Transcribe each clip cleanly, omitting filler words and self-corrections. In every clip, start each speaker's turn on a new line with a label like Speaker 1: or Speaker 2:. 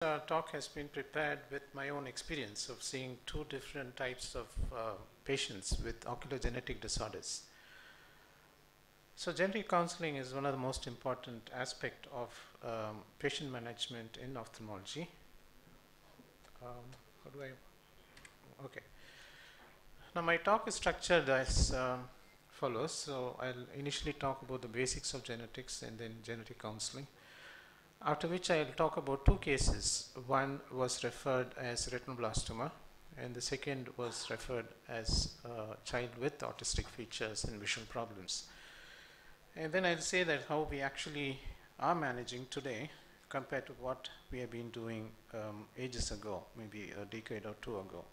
Speaker 1: Talk has been prepared with my own experience of seeing two different types of patients with ocular genetic disorders. So genetic counseling is one of the most important aspects of patient management in ophthalmology. Okay. Now my talk is structured as follows. So I'll initially talk about the basics of genetics and then genetic counseling. After which I'll talk about two cases. One was referred as retinoblastoma and the second was referred as a child with autistic features and visual problems. And then I'll say that how we actually are managing today compared to what we have been doing ages ago, maybe a decade or two ago.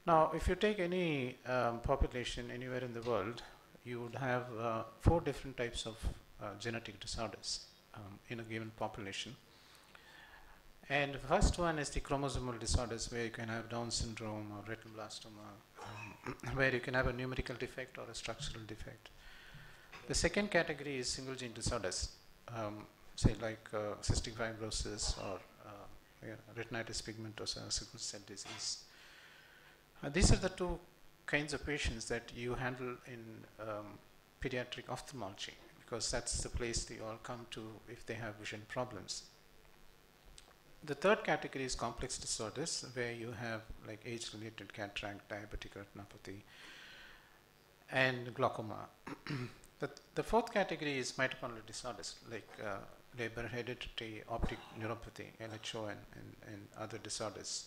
Speaker 1: Now, if you take any population anywhere in the world, you would have 4 different types of genetic disorders in a given population. And the first one is the chromosomal disorders, where you can have Down syndrome or retinoblastoma, where you can have a numerical defect or a structural defect. The second category is single gene disorders, say like cystic fibrosis or retinitis pigmentosa, sickle cell disease. These are the two kinds of patients that you handle in pediatric ophthalmology, because that's the place they all come to if they have vision problems. The third category is complex disorders, where you have like age-related cataract, diabetic retinopathy, and glaucoma. The fourth category is mitochondrial disorders, like Leber hereditary optic neuropathy, LHO, and other disorders.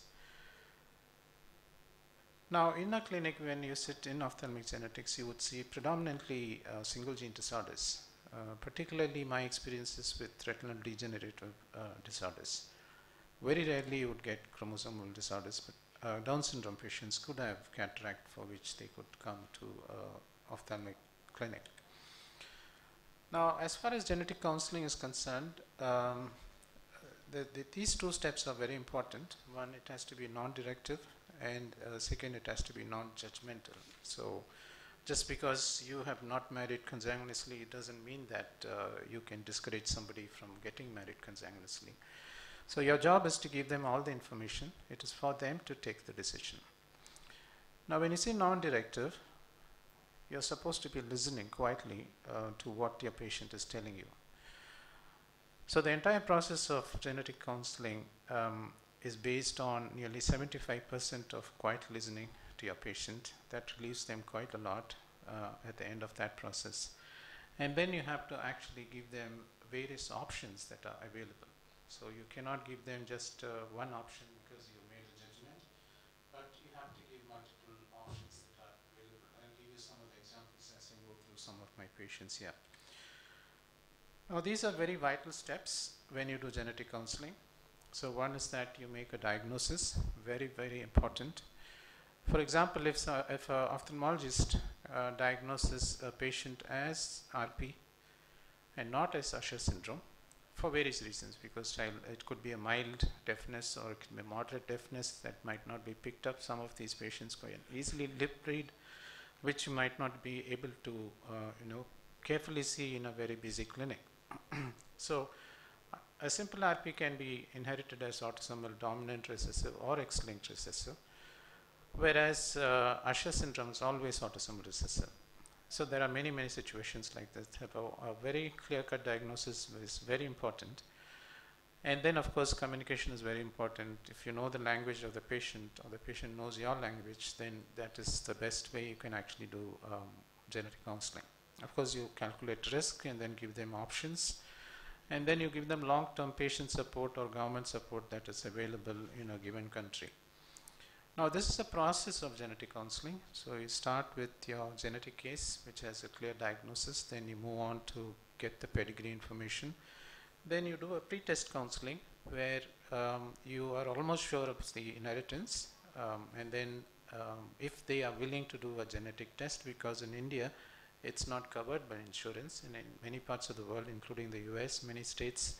Speaker 1: Now, in a clinic, when you sit in ophthalmic genetics, you would see predominantly single gene disorders, particularly my experiences with retinal degenerative disorders. Very rarely you would get chromosomal disorders, but Down syndrome patients could have cataract for which they could come to ophthalmic clinic. Now, as far as genetic counseling is concerned, these two steps are very important. One, it has to be non-directive, and second, it has to be non-judgmental. So just because you have not married consanguineously, it doesn't mean that you can discourage somebody from getting married consanguineously. So your job is to give them all the information. It is for them to take the decision. Now, when you say non-directive, you're supposed to be listening quietly to what your patient is telling you. So the entire process of genetic counseling is based on nearly 75% of quiet listening to your patient. That relieves them quite a lot at the end of that process. And then you have to actually give them various options that are available. So you cannot give them just one option because you made a judgment, but you have to give multiple options that are available. I'll give you some of the examples as I go through some of my patients here. Now, these are very vital steps when you do genetic counseling. So one is that you make a diagnosis, very, very important. For example, if an ophthalmologist diagnoses a patient as RP and not as Usher syndrome, for various reasons, because it could be a mild deafness or it could be moderate deafness that might not be picked up. Some of these patients can easily lip read, which you might not be able to carefully see in a very busy clinic. So a simple RP can be inherited as autosomal dominant recessive or X-linked recessive, whereas Usher syndrome is always autosomal recessive. So there are many, many situations like this. A very clear-cut diagnosis is very important. And then, of course, communication is very important. If you know the language of the patient or the patient knows your language, then that is the best way you can actually do genetic counseling. Of course, you calculate risk and then give them options. And then you give them long-term patient support or government support that is available in a given country. Now, this is a process of genetic counseling. So you start with your genetic case, which has a clear diagnosis. Then you move on to get the pedigree information. Then you do a pre-test counseling where you are almost sure of the inheritance. And then if they are willing to do a genetic test, because in India, it's not covered by insurance, and in many parts of the world, including the US, many states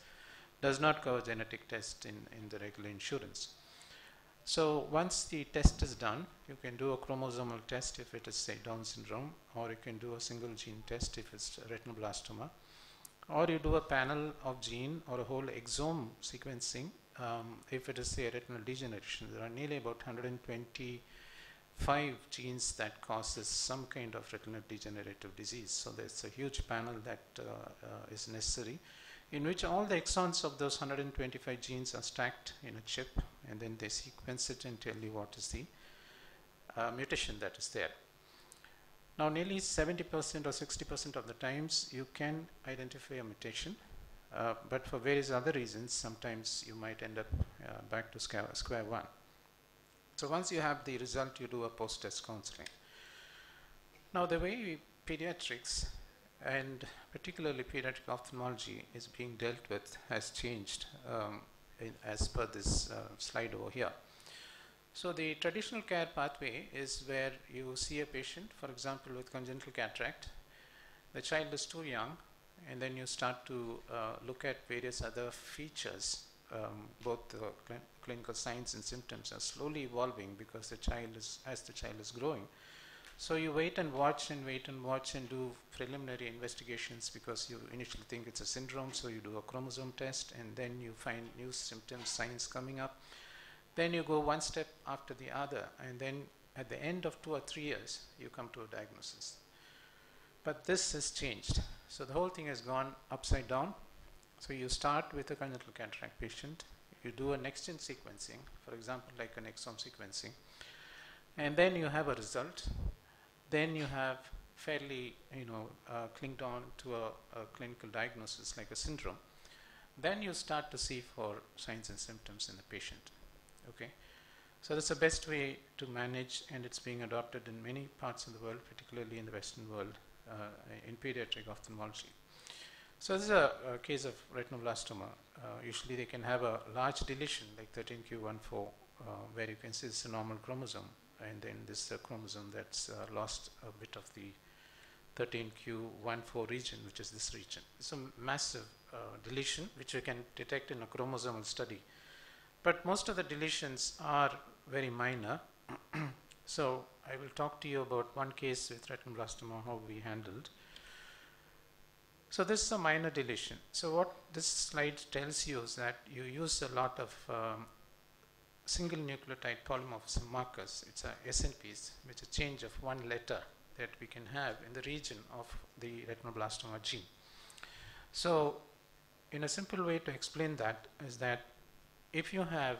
Speaker 1: does not cover genetic test in the regular insurance. So once the test is done, you can do a chromosomal test if it is, say, Down syndrome, or you can do a single gene test if it's retinoblastoma, or you do a panel of gene or a whole exome sequencing if it is say retinal degeneration, there are nearly about 125 genes that causes some kind of retinal degenerative disease. So there's a huge panel that is necessary, in which all the exons of those 125 genes are stacked in a chip, and then they sequence it and tell you what is the mutation that is there. Now nearly 70% or 60% of the times you can identify a mutation, but for various other reasons sometimes you might end up back to square one. So once you have the result, you do a post-test counseling. Now the way pediatrics and particularly pediatric ophthalmology is being dealt with has changed as per this slide over here. So the traditional care pathway is where you see a patient, for example, with congenital cataract. The child is too young, and then you start to look at various other features. Both the clinical signs and symptoms are slowly evolving because as the child is growing. So you wait and watch and do preliminary investigations because you initially think it's a syndrome, so you do a chromosome test, and then you find new symptoms, signs coming up. Then you go one step after the other, and then at the end of 2 or 3 years, you come to a diagnosis. But this has changed. So the whole thing has gone upside down. So you start with a congenital cataract patient, you do a next-gen sequencing, for example, like an exome sequencing, and then you have a result. Then you have fairly, clinged on to a clinical diagnosis like a syndrome. Then you start to see for signs and symptoms in the patient. Okay, so that's the best way to manage, and it's being adopted in many parts of the world, particularly in the Western world, in pediatric ophthalmology. So this is a case of retinoblastoma. Usually they can have a large deletion like 13q14, where you can see it's a normal chromosome, and then this chromosome that's lost a bit of the 13q14 region, which is this region. It's a massive deletion which you can detect in a chromosomal study. But most of the deletions are very minor. So I will talk to you about one case with retinoblastoma, how we handled. So this is a minor deletion. So what this slide tells you is that you use a lot of single nucleotide polymorphism markers. It's a SNPs, which is a change of one letter that we can have in the region of the retinoblastoma gene. So in a simple way to explain that is that if you have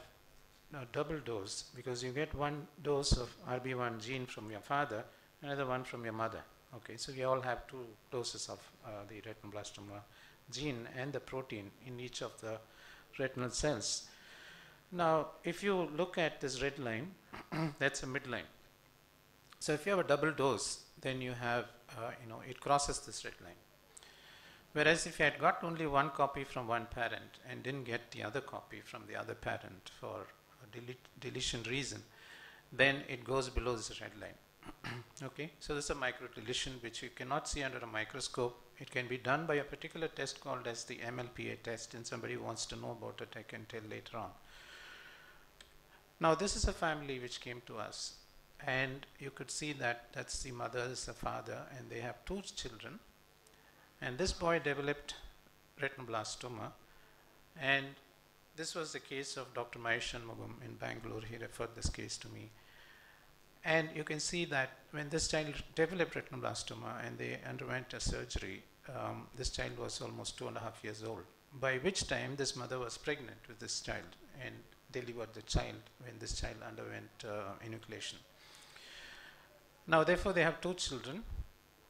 Speaker 1: a double dose, because you get one dose of RB1 gene from your father, another one from your mother. Okay, so we all have 2 doses of the retinoblastoma gene and the protein in each of the retinal cells. Now, if you look at this red line, that's a midline. So if you have a double dose, then you have, it crosses this red line. Whereas if you had got only one copy from one parent and didn't get the other copy from the other parent for a deletion reason, then it goes below this red line. Okay, so this is a micro deletion which you cannot see under a microscope. It can be done by a particular test called as the MLPA test, and somebody wants to know about it, I can tell later on. Now this is a family which came to us, and you could see that that's the mother, this is the father, and they have 2 children. And this boy developed retinoblastoma, and this was the case of Dr. Shanmugam in Bangalore. He referred this case to me. And you can see that when this child developed retinoblastoma and they underwent a surgery, this child was almost 2.5 years old, by which time this mother was pregnant with this child and delivered the child when this child underwent enucleation. Now therefore they have 2 children,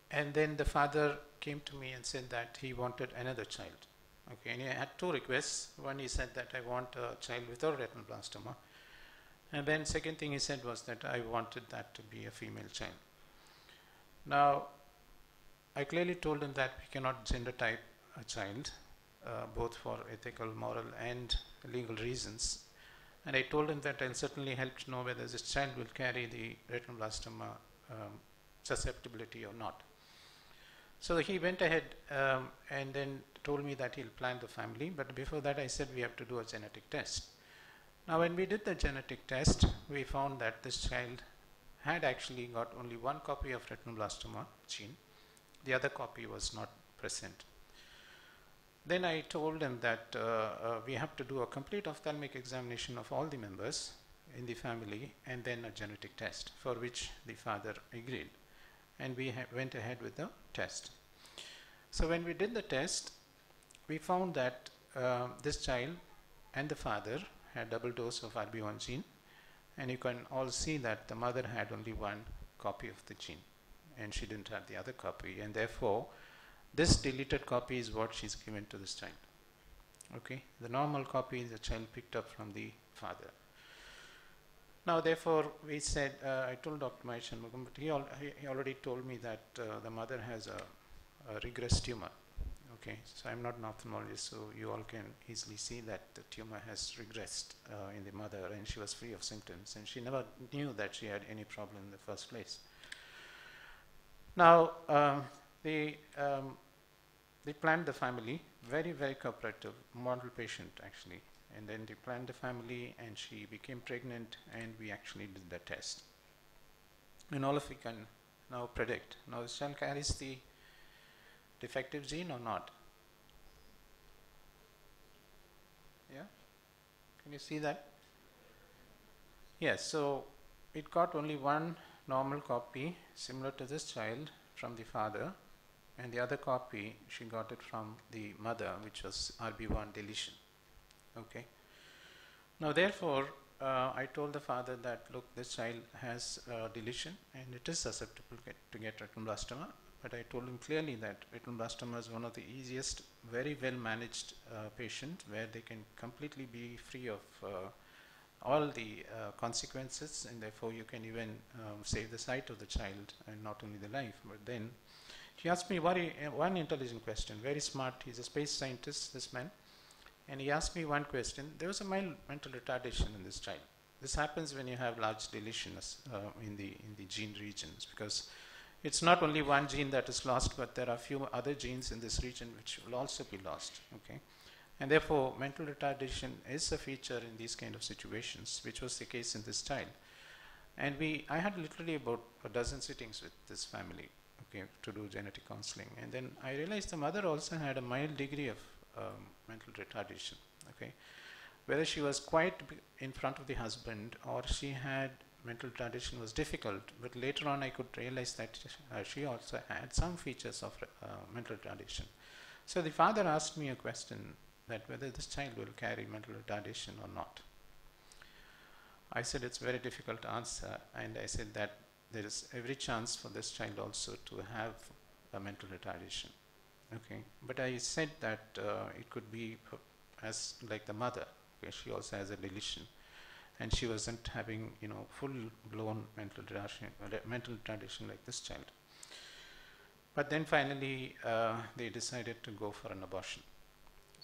Speaker 1: and then the father came to me and said that he wanted another child. Okay, and he had 2 requests. One, he said that I want a child without retinoblastoma. And then second thing he said was that I wanted that to be a female child. Now, I clearly told him that we cannot gender type a child, both for ethical, moral, and legal reasons. And I told him that I'll certainly help to know whether this child will carry the retinoblastoma susceptibility or not. So he went ahead and then told me that he'll plan the family, but before that I said we have to do a genetic test. Now when we did the genetic test, we found that this child had actually got only one copy of retinoblastoma gene. The other copy was not present. Then I told him that we have to do a complete ophthalmic examination of all the members in the family and then a genetic test, for which the father agreed. And we went ahead with the test. So when we did the test, we found that this child and the father had double dose of RB1 gene, and you can all see that the mother had only one copy of the gene and she didn't have the other copy, and therefore this deleted copy is what she's given to this child. Okay, the normal copy the child picked up from the father. Now therefore we said, I told Dr. Madhavan, but he already told me that the mother has a regress tumor. Okay, so I'm not an ophthalmologist, so you all can easily see that the tumor has regressed in the mother, and she was free of symptoms, and she never knew that she had any problem in the first place. Now, they planned the family, very, very cooperative, model patient actually, and then they planned the family, and she became pregnant, and we actually did the test. And all of you can now predict, now this child carries the defective gene or not? Yeah? Can you see that? Yes, so it got only one normal copy similar to this child from the father, and the other copy she got it from the mother, which was RB1 deletion. Okay. Now therefore I told the father that look, this child has deletion and it is susceptible to get retinoblastoma. But I told him clearly that retinoblastoma is one of the easiest, very well managed patient, where they can completely be free of all the consequences, and therefore you can even save the sight of the child and not only the life. But then he asked me one intelligent question, very smart. He's a space scientist, this man, and he asked me one question. There was a mild mental retardation in this child. This happens when you have large deletions in the gene regions, because it's not only one gene that is lost, but there are few other genes in this region which will also be lost. Okay, and therefore mental retardation is a feature in these kind of situations, which was the case in this child. And I had literally about a dozen sittings with this family, okay, to do genetic counseling. And then I realized the mother also had a mild degree of mental retardation. Okay, whether she was quite in front of the husband or she had mental retardation was difficult, but later on I could realize that she also had some features of mental retardation. So the father asked me a question that whether this child will carry mental retardation or not. I said it's very difficult to answer, and I said that there is every chance for this child also to have a mental retardation. Okay, but I said that it could be as like the mother. Okay, she also has a deletion, and she wasn't having, you know, full-blown mental retardation like this child. But then finally, they decided to go for an abortion.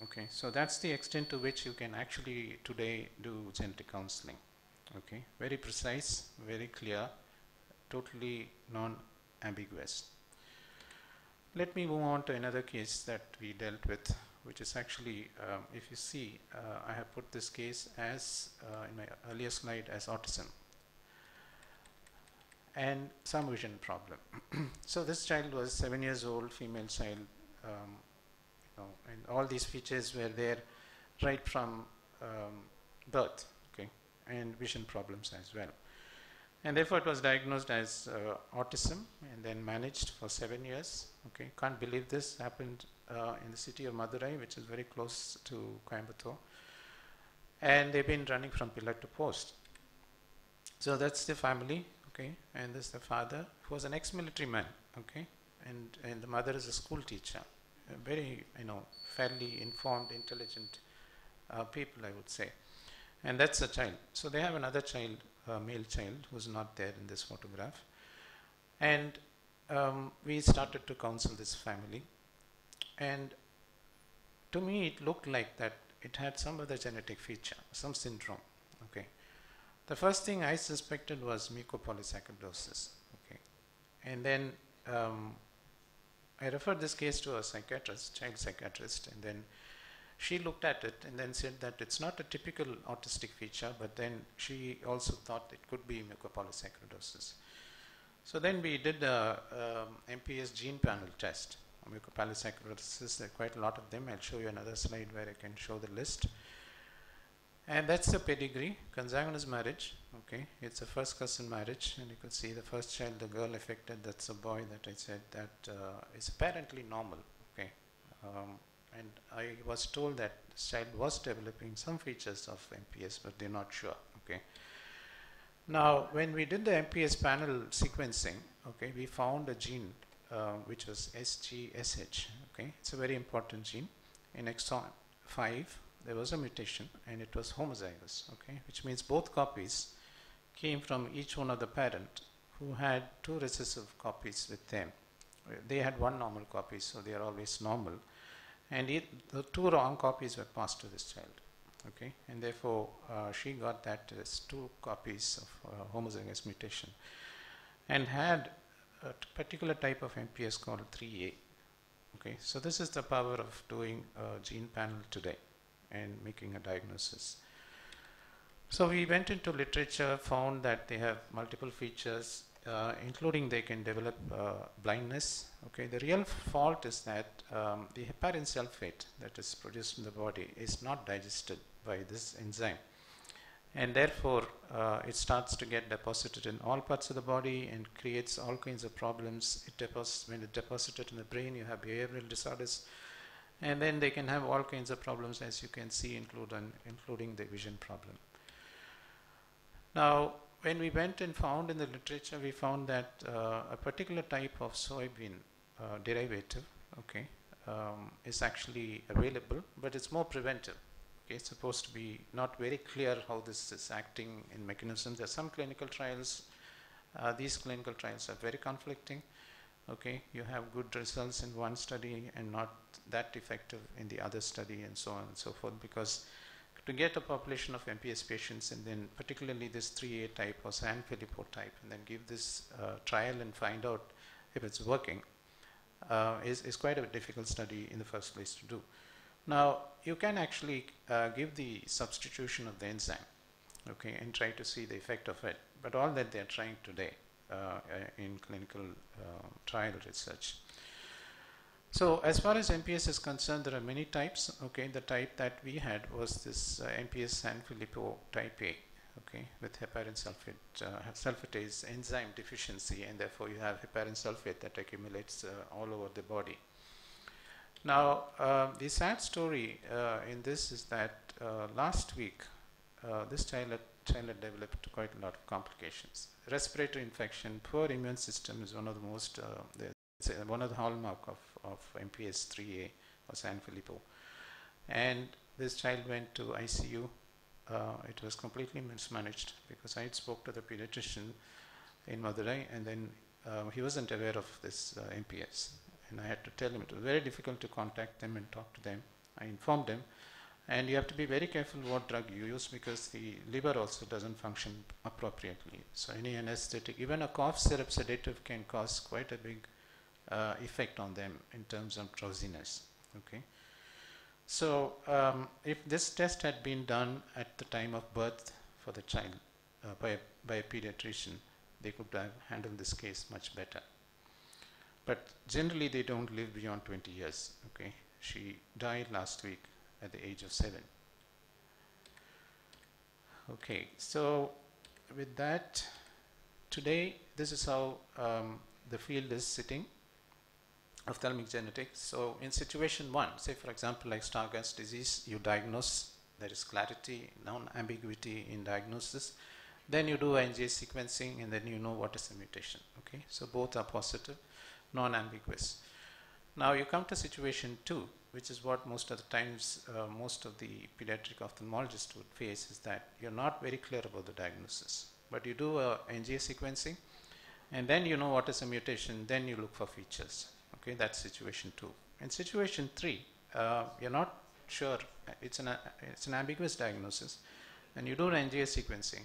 Speaker 1: Okay, so that's the extent to which you can actually today do genetic counseling. Okay, very precise, very clear, totally non-ambiguous. Let me move on to another case that we dealt with, which is actually, if you see, I have put this case as, in my earlier slide, as autism and some vision problem. So this child was 7 years old, female child, and all these features were there right from birth, okay, and vision problems as well. And therefore it was diagnosed as autism and then managed for 7 years. Okay, can't believe this happened in the city of Madurai, which is very close to Coimbatore. And they've been running from pillar to post. So that's the family, okay, and this is the father, who was an ex-military man, okay, and the mother is a school teacher. Very, fairly informed, intelligent people, I would say. And that's a child. So they have another child, a male child, who's not there in this photograph. And we started to counsel this family. And to me, it looked like that it had some other genetic feature, some syndrome. Okay. The first thing I suspected was mucopolysaccharidosis. Okay. And then I referred this case to a psychiatrist, child psychiatrist, and then she looked at it and then said that it's not a typical autistic feature, but then she also thought it could be mucopolysaccharidosis. So then we did a MPS gene panel test. Panel Sequencing. There are quite a lot of them. I'll show you another slide where I can show the list. And that's the pedigree, consanguineous marriage. Okay, it's a first cousin marriage, and you can see the first child, the girl affected, that's a boy that I said that is apparently normal. Okay, and I was told that this child was developing some features of MPS, but they're not sure. Okay. Now, when we did the MPS panel sequencing, okay, we found a gene which was SGSH. Okay, it's a very important gene. In exon 5, there was a mutation, and it was homozygous. Okay, which means both copies came from each one of the parent who had 2 recessive copies with them. They had 1 normal copy, so they are always normal, and the 2 wrong copies were passed to this child. Okay, and therefore she got that as 2 copies of homozygous mutation, and had a particular type of MPS called 3A. Okay, so this is the power of doing a gene panel today and making a diagnosis. So we went into literature, found that they have multiple features, including they can develop blindness. Okay, the real fault is that the heparin sulfate that is produced in the body is not digested by this enzyme, and therefore it starts to get deposited in all parts of the body and creates all kinds of problems. When it deposited in the brain, you have behavioral disorders, and then they can have all kinds of problems, as you can see, including the vision problem. Now, when we went and found in the literature, we found that a particular type of soybean derivative, okay, is actually available, but it's more preventive. Okay, it's supposed to be not very clear how this is acting in mechanisms. There are some clinical trials. These clinical trials are very conflicting. Okay, you have good results in one study and not that effective in the other study, and so on and so forth, because to get a population of MPS patients, and then particularly this 3A type or Sanfilippo type, and then give this trial and find out if it's working, is quite a difficult study in the first place to do. Now, you can actually give the substitution of the enzyme, okay, and try to see the effect of it, but all that they are trying today in clinical trial research. So as far as MPS is concerned, there are many types. Okay, the type that we had was this MPS Sanfilippo type A, okay, with heparin sulfatase enzyme deficiency, and therefore you have heparin sulfate that accumulates all over the body. Now, the sad story in this is that last week, this child had developed quite a lot of complications. Respiratory infection, poor immune system is one of the most, one of the hallmark of MPS 3A or Sanfilippo. And this child went to ICU. It was completely mismanaged because I spoke to the pediatrician in Madurai, and then he wasn't aware of this MPS. And I had to tell him. It was very difficult to contact them and talk to them. I informed them, and you have to be very careful what drug you use, because the liver also doesn't function appropriately. So any anesthetic, even a cough syrup sedative, can cause quite a big effect on them in terms of drowsiness. Okay, so if this test had been done at the time of birth for the child by a pediatrician, they could have handled this case much better. But generally, they don't live beyond 20 years. Okay, she died last week at the age of 7. Okay, so with that, today, this is how the field is sitting, ophthalmic genetics. So in situation 1, say for example like Stargardt disease, you diagnose, there is clarity, non-ambiguity in diagnosis. Then you do NGS sequencing, and then you know what is the mutation. Okay, so both are positive, non-ambiguous. Now you come to situation 2, which is what most of the times most of the pediatric ophthalmologists would face, is that you're not very clear about the diagnosis, but you do a NGS sequencing, and then you know what is a mutation, then you look for features. Okay, that's situation 2. In situation 3, you're not sure, it's an ambiguous diagnosis, and you do an NGS sequencing,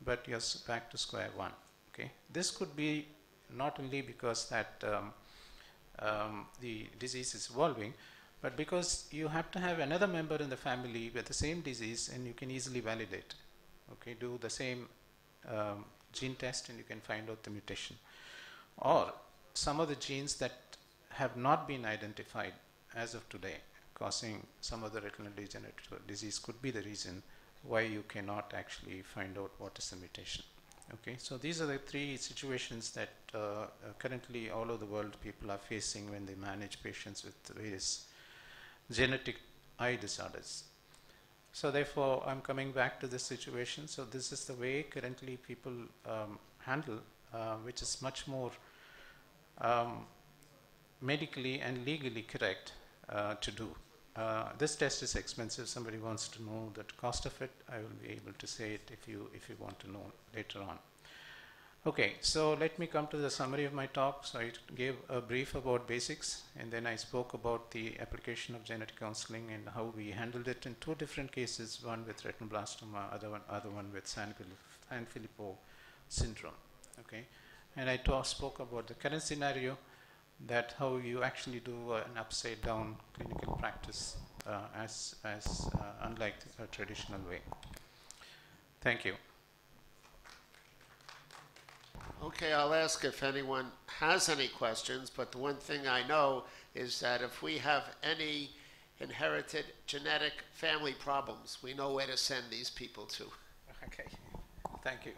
Speaker 1: but you're back to square 1. Okay, this could be not only because that the disease is evolving, but because you have to have another member in the family with the same disease, and you can easily validate. Okay, do the same gene test and you can find out the mutation. Or some of the genes that have not been identified as of today, causing some other retinal degenerative disease could be the reason why you cannot actually find out what is the mutation. Okay, so these are the three situations that currently all over the world people are facing when they manage patients with various genetic eye disorders. So therefore, I'm coming back to this situation. So this is the way currently people handle, which is much more medically and legally correct to do. This test is expensive. Somebody wants to know the cost of it. I will be able to say it if you want to know later on. Okay, so let me come to the summary of my talk. So I gave a brief about basics, and then I spoke about the application of genetic counseling and how we handled it in two different cases, one with retinoblastoma, other one with Sanfilippo syndrome. Okay, and I spoke about the current scenario, that how you actually do an upside down clinical practice as unlike a traditional way. Thank you.
Speaker 2: Okay, I'll ask if anyone has any questions, but the one thing I know is that if we have any inherited genetic family problems, we know where to send these people to.
Speaker 1: Okay, thank you.